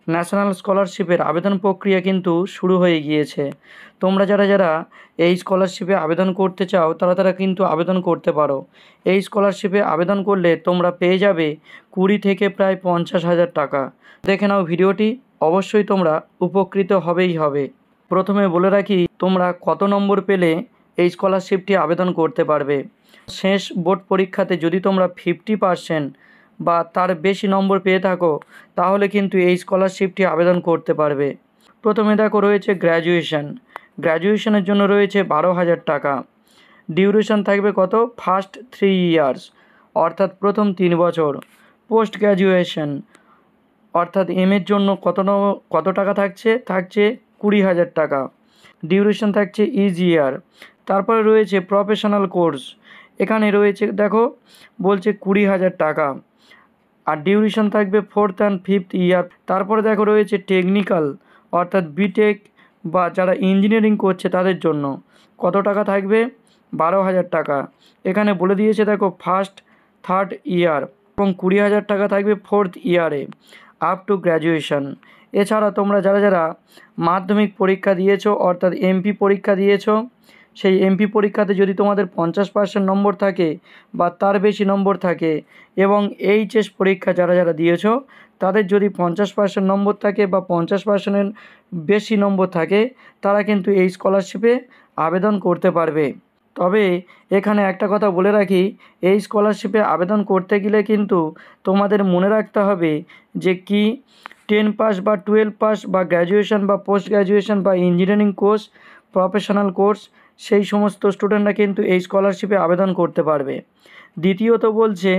National স্কলারশিপের আবেদন প্রক্রিয়া কিন্তু শুরু হয়ে গিয়েছে। তোমরা যারা যারা এই স্কলারশিপে আবেদন করতে চাও তারা কিন্তু আবেদন করতে পারো। এই স্কলারশিপে আবেদন করলে তোমরা পেয়ে যাবে 20 থেকে প্রায় 50,000 টাকা। দেখে নাও ভিডিওটি, অবশ্যই তোমরা উপকৃত হবেই হবে। প্রথমে বলে রাখি তোমরা কত নম্বর পেলে এই স্কলারশিপটি আবেদন করতে পারবে। শেষ বোর্ড পরীক্ষাতে যদি তোমরা 50% বা তার বেশি নম্বর পেয়ে থাকো তাহলে কিন্তু এই স্কলারশিপটি আবেদন করতে পারবে। প্রথমে দেখো রয়েছে গ্র্যাজুয়েশনের জন্য রয়েছে 12,000 টাকা। ডিউরেশন থাকবে কত? ফার্স্ট 3 ইয়ার্স অর্থাৎ প্রথম 3 বছর। পোস্ট গ্র্যাজুয়েশন অর্থাৎ এর জন্য কত টাকা থাকছে? 20,000 টাকা। ডিউরেশন থাকছে ইয়ার। তারপরে রয়েছে প্রফেশনাল কোর্স, এখানে রয়েছে দেখো বলছে 20,000 টাকা আর ডিউরেশন থাকবে 4th and 5th ইয়ার। তারপরে দেখো রয়েছে টেকনিক্যাল অর্থাৎ বিটেক বা যারা ইঞ্জিনিয়ারিং করছে তাদের জন্য কত টাকা থাকবে? 12,000 টাকা। এখানে বলে দিয়েছে দেখো ফার্স্ট 3rd ইয়ার এবং 20,000 টাকা থাকবে 4th ইয়ারে আপ টু গ্র্যাজুয়েশন। এছাড়া তোমরা যারা যারা মাধ্যমিক পরীক্ষা দিয়েছো অর্থাৎ এমপি পরীক্ষা দিয়েছো, সেই এমপি পরীক্ষাতে যদি তোমাদের 50% নম্বর থাকে বা তার বেশি নম্বর থাকে এবং এইচএস পরীক্ষা যারা যারা দিয়েছো তাদের যদি 50% নম্বর থাকে বা 50%-এর বেশি নম্বর থাকে তারা কিন্তু এই স্কলারশিপে আবেদন করতে পারবে। তবে এখানে একটা কথা বলে রাখি, এই স্কলারশিপে আবেদন করতে গেলে কিন্তু তোমাদের মনে রাখতে হবে যে কি 10 পাস বা 12 পাস বা গ্র্যাজুয়েশন বা পোস্ট গ্র্যাজুয়েশন বা ইঞ্জিনিয়ারিং কোর্স, প্রফেশনাল কোর্স, সেই সমস্ত স্টুডেন্টরা কিন্তু এই স্কলারশিপে আবেদন করতে পারবে। দ্বিতীয়ত বলছে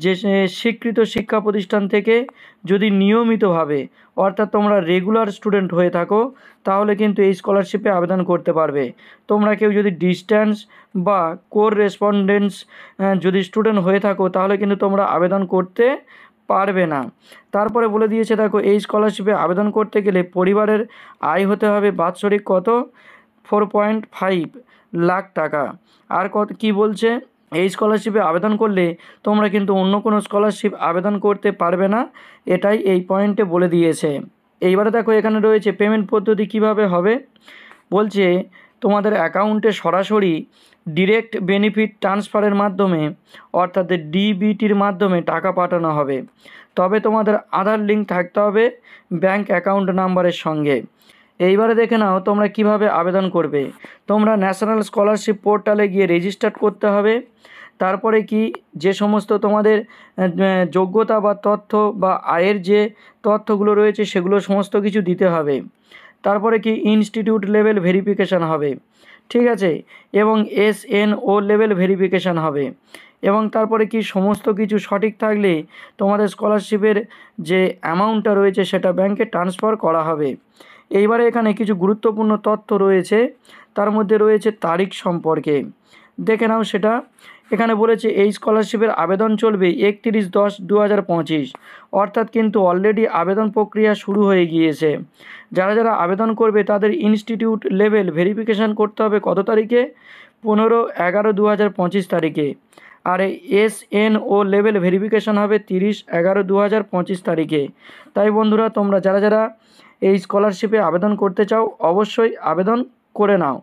যে স্বীকৃত শিক্ষা প্রতিষ্ঠান থেকে যদি নিয়মিতভাবে অর্থাৎ তোমরা রেগুলার স্টুডেন্ট হয়ে থাকো তাহলে কিন্তু এই স্কলারশিপে আবেদন করতে পারবে। তোমরা কেউ যদি ডিস্ট্যান্স বা কোর রেসপন্ডেন্স যদি স্টুডেন্ট হয়ে থাকো তাহলে কিন্তু তোমরা আবেদন করতে পারবে না। তারপরে বলে দিয়েছে দেখো এই স্কলারশিপে আবেদন করতে গেলে পরিবারের আয় হতে হবে বাৎসরিক কত? 4.5 লাখ টাকা। আর কত কি বলছে? এই স্কলারশিপে আবেদন করলে তোমরা কিন্তু অন্য কোনো স্কলারশিপ আবেদন করতে পারবে না, এটাই এই পয়েন্টে বলে দিয়েছে। এইবারে দেখো এখানে রয়েছে পেমেন্ট পদ্ধতি কিভাবে হবে। বলছে তোমাদের অ্যাকাউন্টে সরাসরি ডিরেক্ট বেনিফিট ট্রান্সফারের মাধ্যমে অর্থাৎ ডিবিটির মাধ্যমে টাকা পাঠানো হবে। তবে তোমাদের আধার লিঙ্ক থাকতে হবে ব্যাংক অ্যাকাউন্ট নাম্বারের সঙ্গে। এইবারে দেখে নাও তোমরা কিভাবে আবেদন করবে। তোমরা ন্যাশনাল স্কলারশিপ পোর্টালে গিয়ে রেজিস্টার করতে হবে। তারপরে কি যে সমস্ত তোমাদের যোগ্যতা বা তথ্য বা আয়ের যে তথ্যগুলো রয়েছে সেগুলো সমস্ত কিছু দিতে হবে। তারপরে কি ইনস্টিটিউট লেভেল ভেরিফিকেশান হবে, ঠিক আছে, এবং SNO লেভেল ভেরিফিকেশান হবে। এবং তারপরে কি সমস্ত কিছু সঠিক থাকলে তোমাদের স্কলারশিপের যে অ্যামাউন্টটা রয়েছে সেটা ব্যাংকে ট্রান্সফার করা হবে। এইবারে এখানে কিছু গুরুত্বপূর্ণ তথ্য রয়েছে, তার মধ্যে রয়েছে তারিখ সম্পর্কে, দেখে নাও সেটা। এখানে বলেছে এই স্কলারশিপের আবেদন চলবে 31/10/2025 অর্থাৎ কিন্তু অলরেডি আবেদন প্রক্রিয়া শুরু হয়ে গিয়েছে। যারা যারা আবেদন করবে তাদের ইনস্টিটিউট লেভেল ভেরিফিকেশান করতে হবে কত তারিখে? 15/11/2025 তারিখে। আর এই SNO লেভেল ভেরিফিকেশান হবে 30/11/2025 তারিখে। তাই বন্ধুরা তোমরা যারা যারা এই স্কলারশিপে আবেদন করতে চাও অবশ্যই আবেদন করে নাও।